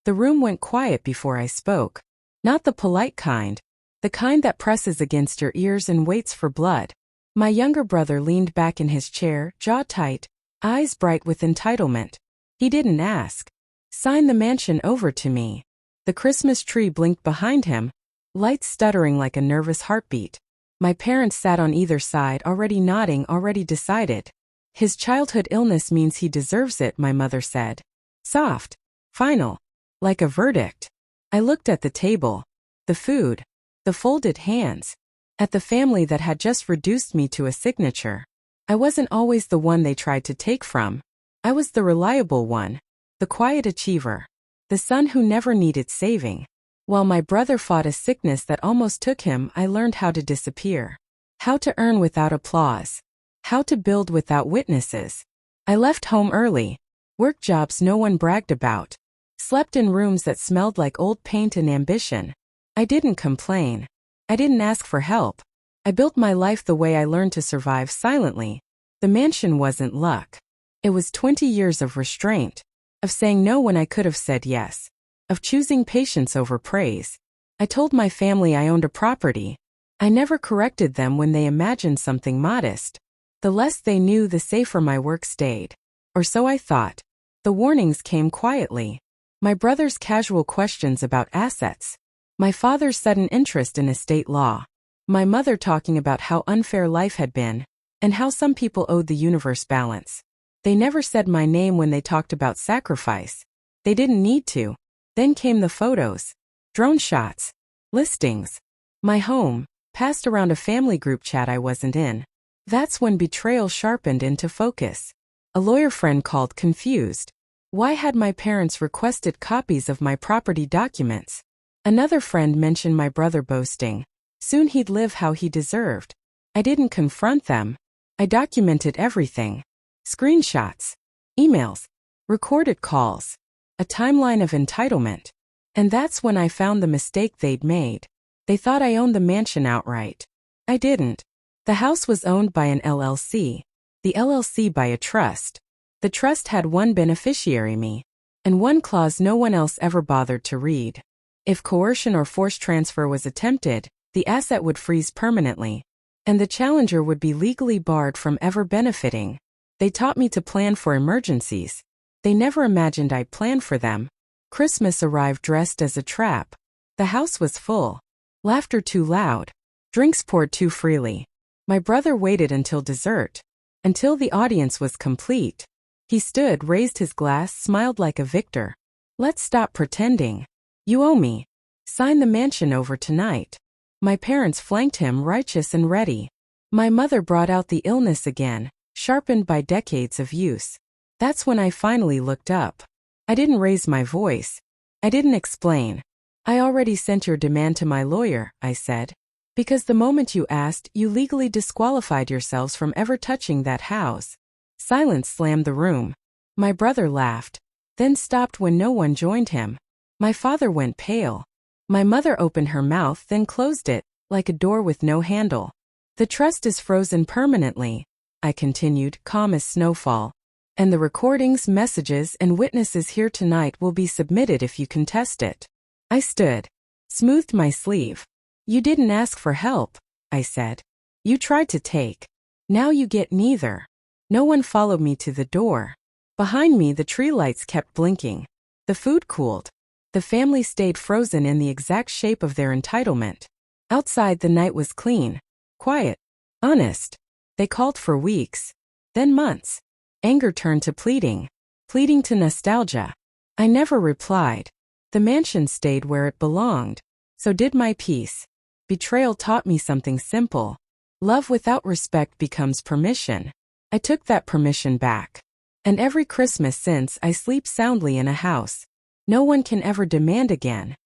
The room went quiet before I spoke. Not the polite kind. The kind that presses against your ears and waits for blood. My younger brother leaned back in his chair, jaw tight, eyes bright with entitlement. He didn't ask. Sign the mansion over to me. The Christmas tree blinked behind him, lights stuttering like a nervous heartbeat. My parents sat on either side, already nodding, already decided. His childhood illness means he deserves it, my mother said. Soft. Final. Like a verdict. I looked at the table. The food. The folded hands. At the family that had just reduced me to a signature. I wasn't always the one they tried to take from. I was the reliable one. The quiet achiever. The son who never needed saving. While my brother fought a sickness that almost took him, I learned how to disappear. How to earn without applause. How to build without witnesses. I left home early. Worked jobs no one bragged about. Slept in rooms that smelled like old paint and ambition. I didn't complain. I didn't ask for help. I built my life the way I learned to survive silently. The mansion wasn't luck. It was 20 years of restraint. Of saying no when I could have said yes. Of choosing patience over praise. I told my family I owned a property. I never corrected them when they imagined something modest. The less they knew, the safer my work stayed. Or so I thought. The warnings came quietly. My brother's casual questions about assets. My father's sudden interest in estate law. My mother talking about how unfair life had been, and how some people owed the universe balance. They never said my name when they talked about sacrifice. They didn't need to. Then came the photos. Drone shots. Listings. My home, passed around a family group chat I wasn't in. That's when betrayal sharpened into focus. A lawyer friend called confused. Why had my parents requested copies of my property documents? Another friend mentioned my brother boasting. Soon he'd live how he deserved. I didn't confront them. I documented everything. Screenshots. Emails. Recorded calls. A timeline of entitlement. And that's when I found the mistake they'd made. They thought I owned the mansion outright. I didn't. The house was owned by an LLC. The LLC by a trust. The trust had one beneficiary, me. And one clause no one else ever bothered to read. If coercion or forced transfer was attempted, the asset would freeze permanently. And the challenger would be legally barred from ever benefiting. They taught me to plan for emergencies. They never imagined I'd plan for them. Christmas arrived dressed as a trap. The house was full. Laughter too loud. Drinks poured too freely. My brother waited until dessert. Until the audience was complete. He stood, raised his glass, smiled like a victor. Let's stop pretending. You owe me. Sign the mansion over tonight. My parents flanked him, righteous and ready. My mother brought out the illness again, sharpened by decades of use. That's when I finally looked up. I didn't raise my voice. I didn't explain. I already sent your demand to my lawyer, I said. Because the moment you asked, you legally disqualified yourselves from ever touching that house. Silence slammed the room. My brother laughed, then stopped when no one joined him. My father went pale. My mother opened her mouth, then closed it, like a door with no handle. The trust is frozen permanently, I continued, calm as snowfall. And the recordings, messages, and witnesses here tonight will be submitted if you contest it. I stood, smoothed my sleeve. You didn't ask for help, I said. You tried to take. Now you get neither. No one followed me to the door. Behind me, the tree lights kept blinking. The food cooled. The family stayed frozen in the exact shape of their entitlement. Outside, the night was clean, quiet, honest. They called for weeks, then months. Anger turned to pleading, pleading to nostalgia. I never replied. The mansion stayed where it belonged. So did my peace. Betrayal taught me something simple. Love without respect becomes permission. I took that permission back. And every Christmas since, I sleep soundly in a house no one can ever demand again.